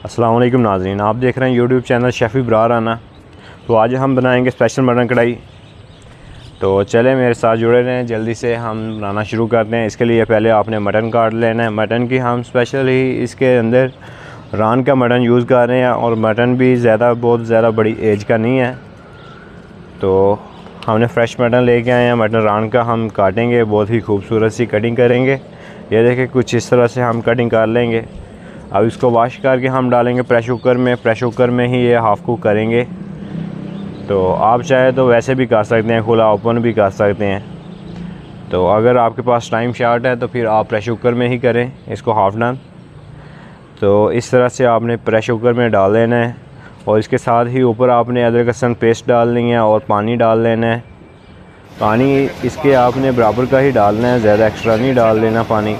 अस्सलाम वालेकुम नाज़रीन, आप देख रहे हैं यूट्यूब चैनल शेफ़ इब्रार आना। तो आज हम बनाएंगे स्पेशल मटन कढ़ाई। तो चले मेरे साथ जुड़े रहें, जल्दी से हम बनाना शुरू करते हैं। इसके लिए पहले आपने मटन काट लेना है। मटन की हम स्पेशल ही इसके अंदर रान का मटन यूज़ कर रहे हैं और मटन भी बहुत ज़्यादा बड़ी एज का नहीं है। तो हमने फ्रेश मटन लेके आए हैं। मटन रान का हम काटेंगे, बहुत ही खूबसूरत सी कटिंग करेंगे। ये देखें, कुछ इस तरह से हम कटिंग कर लेंगे। अब इसको वॉश करके हम डालेंगे प्रेशर कुकर में। प्रेशर कुकर में ही ये हाफ़ कुक करेंगे। तो आप चाहे तो वैसे भी कर सकते हैं, खुला ओपन भी कर सकते हैं। तो अगर आपके पास टाइम शॉर्ट है तो फिर आप प्रेशर कुकर में ही करें इसको हाफ़ डन। तो इस तरह से आपने प्रेशर कुकर में डाल लेना है और इसके साथ ही ऊपर आपने अदरक लहसुन पेस्ट डाल लेंगे और पानी डाल लेना है। पानी इसके आपने बराबर का ही डालना है, ज़्यादा एक्स्ट्रा नहीं डाल लेना पानी।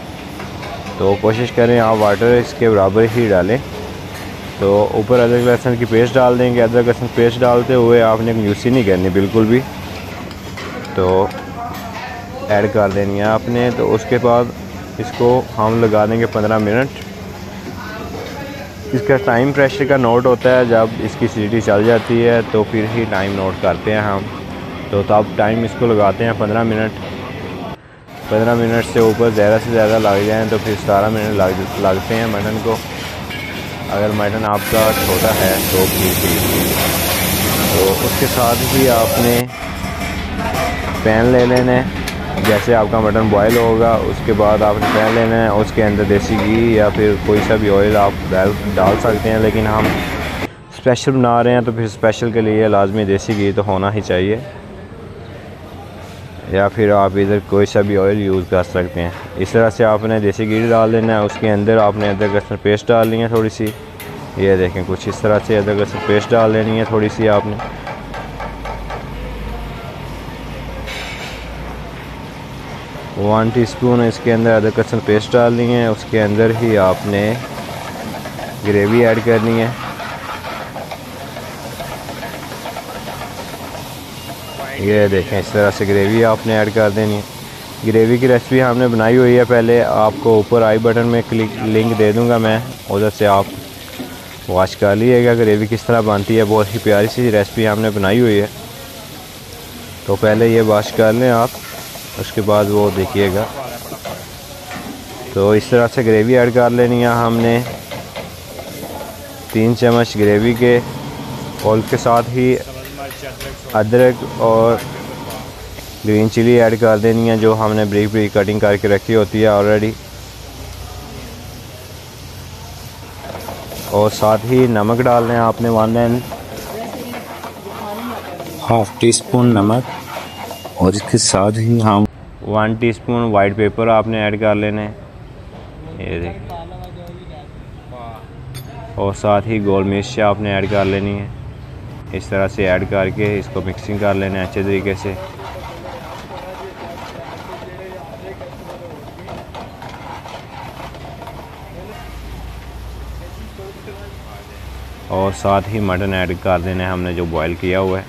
तो कोशिश करें आप वाटर इसके बराबर ही डालें। तो ऊपर अदरक लहसुन की पेस्ट डाल देंगे। अदरक लहसुन पेस्ट डालते हुए आपने यूसी नहीं करनी बिल्कुल भी, तो ऐड कर देनी है आपने। तो उसके बाद इसको हम लगा देंगे 15 मिनट। इसका टाइम प्रेशर का नोट होता है, जब इसकी सीटी चल जाती है तो फिर ही टाइम नोट करते हैं हम। तो तब टाइम इसको लगाते हैं 15 मिनट। 15 मिनट से ऊपर ज़्यादा से ज़्यादा लग जाएँ तो फिर 17 मिनट लगते हैं मटन को। अगर मटन आपका छोटा है तो फिर भी। तो उसके साथ ही आपने पैन ले लेना है। जैसे आपका मटन बॉयल होगा उसके बाद आपने पैन लेना है, उसके अंदर देसी घी या फिर कोई सा भी ऑयल आप डाल सकते हैं। लेकिन हम स्पेशल बना रहे हैं तो फिर स्पेशल के लिए लाजमी देसी घी तो होना ही चाहिए, या फिर आप इधर कोई सा भी ऑयल यूज़ कर सकते हैं। इस तरह से आपने देसी घी डाल देना है। उसके अंदर आपने अदरक लहसुन पेस्ट डाल ली है थोड़ी सी। ये देखें, कुछ इस तरह से अदरक लहसुन पेस्ट डाल लेनी है थोड़ी सी आपने। 1 टीस्पून इसके अंदर अदरक लहसुन पेस्ट डाल ली है। उसके अंदर ही आपने ग्रेवी ऐड करनी है। ये देखें, इस तरह से ग्रेवी आपने ऐड कर देनी है। ग्रेवी की रेसिपी हमने बनाई हुई है पहले, आपको ऊपर आई बटन में लिंक दे दूंगा मैं, उधर से आप वॉच कर लीजिएगा ग्रेवी किस तरह बनती है। बहुत ही प्यारी सी रेसिपी हमने बनाई हुई है। तो पहले ये वॉच कर लें आप, उसके बाद वो देखिएगा। तो इस तरह से ग्रेवी ऐड कर लेनी है हमने, 3 चम्मच ग्रेवी के। और उसके साथ ही अदरक और ग्रीन चिली ऐड कर देनी है, जो हमने ब्रीक ब्रीक कटिंग करके रखी होती है ऑलरेडी। और साथ ही नमक डालना है आपने 1.5 टीस्पून नमक। और इसके साथ ही हम 1 टीस्पून वाइट पेपर आपने ऐड कर लेने, ये देखिए। और साथ ही गोल मिर्च आपने ऐड कर लेनी है। इस तरह से ऐड करके इसको मिक्सिंग कर लेना है अच्छे तरीके से। और साथ ही मटन ऐड कर देना है हमने जो बॉयल किया हुआ है,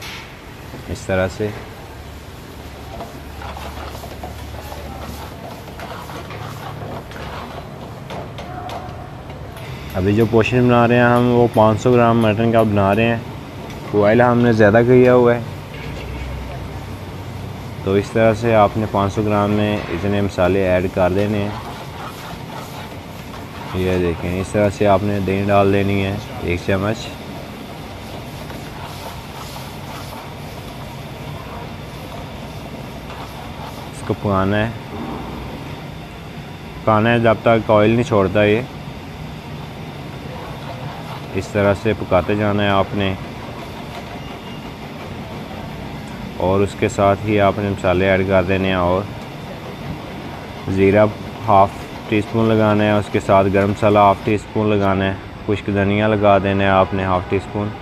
इस तरह से। अभी जो पोर्शन बना रहे हैं हम वो 500 ग्राम मटन का बना रहे हैं। बॉयल हमने ज़्यादा किया हुआ है। तो इस तरह से आपने 500 ग्राम में इतने मसाले ऐड कर देने हैं। ये देखें, इस तरह से आपने दही डाल देनी है 1 चम्मच। इसको पकाना है जब तक ऑयल नहीं छोड़ता। ये इस तरह से पकाते जाना है आपने। और उसके साथ ही आपने मसाले ऐड कर देने हैं। और ज़ीरा 1/2 टीस्पून लगाना है। उसके साथ गरम मसाला 1/2 टीस्पून लगाना है। खुश्क धनिया लगा देना है आपने 1/2 टीस्पून।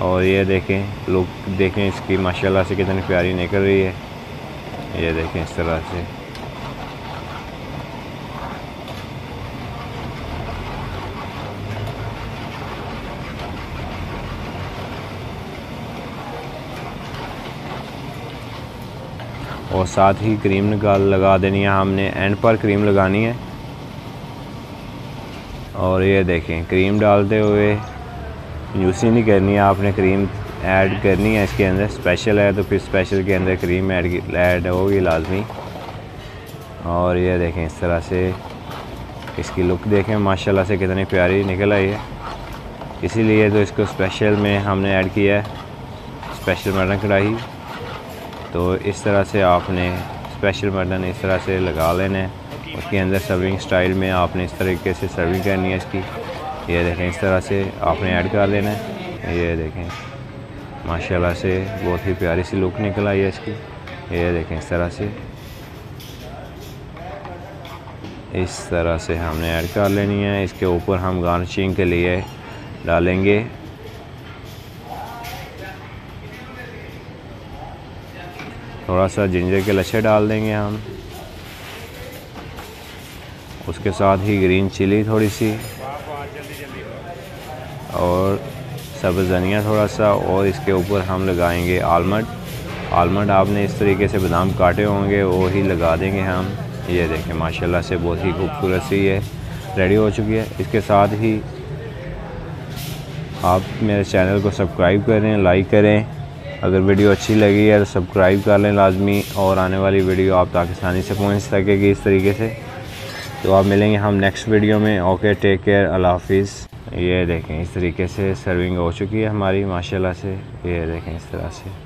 और ये देखें, लुक देखें इसकी माशाल्लाह से कितनी प्यारी निकल रही है। ये देखें इस तरह से। और और साथ ही क्रीम लगा देनी है, हमने एंड पर क्रीम लगानी है। और ये देखें क्रीम डालते हुए यूसी नहीं करनी है, आपने क्रीम ऐड करनी है इसके अंदर। स्पेशल है तो फिर स्पेशल के अंदर क्रीम ऐड होगी लाजमी। और ये देखें इस तरह से इसकी लुक देखें माशाल्लाह से कितनी प्यारी निकल आई है, इसीलिए तो इसको स्पेशल में हमने ऐड किया है, स्पेशल मटन कढ़ाई। तो इस तरह से आपने स्पेशल मटन इस तरह से लगा लेना है, उसके अंदर सर्विंग स्टाइल में आपने इस तरीके से सर्विंग करनी है इसकी। ये देखें इस तरह से आपने ऐड कर देना है। ये देखें माशाल्लाह से बहुत ही प्यारी सी लुक निकल आई है इसकी। ये देखें इस तरह से हमने ऐड कर लेनी है। इसके ऊपर हम गार्निशिंग के लिए डालेंगे थोड़ा सा जिंजर के लच्छे डाल देंगे हम, उसके साथ ही ग्रीन चिली थोड़ी सी और सब्ज़ धनिया थोड़ा सा, और इसके ऊपर हम लगाएंगे आलमंड आपने इस तरीके से बादाम काटे होंगे वो ही लगा देंगे हम। ये देखें माशाल्लाह से बहुत ही खूबसूरत सी ये रेडी हो चुकी है। इसके साथ ही आप मेरे चैनल को सब्सक्राइब करें, लाइक करें, अगर वीडियो अच्छी लगी है तो सब्सक्राइब कर लें लाजमी, और आने वाली वीडियो आप तक आसानी से पहुंच सकेगी इस तरीके से। तो आप मिलेंगे हम नेक्स्ट वीडियो में। ओके, टेक केयर, अल्लाह हाफिज़। ये देखें इस तरीके से सर्विंग हो चुकी है हमारी माशाल्लाह से। ये देखें इस तरह से।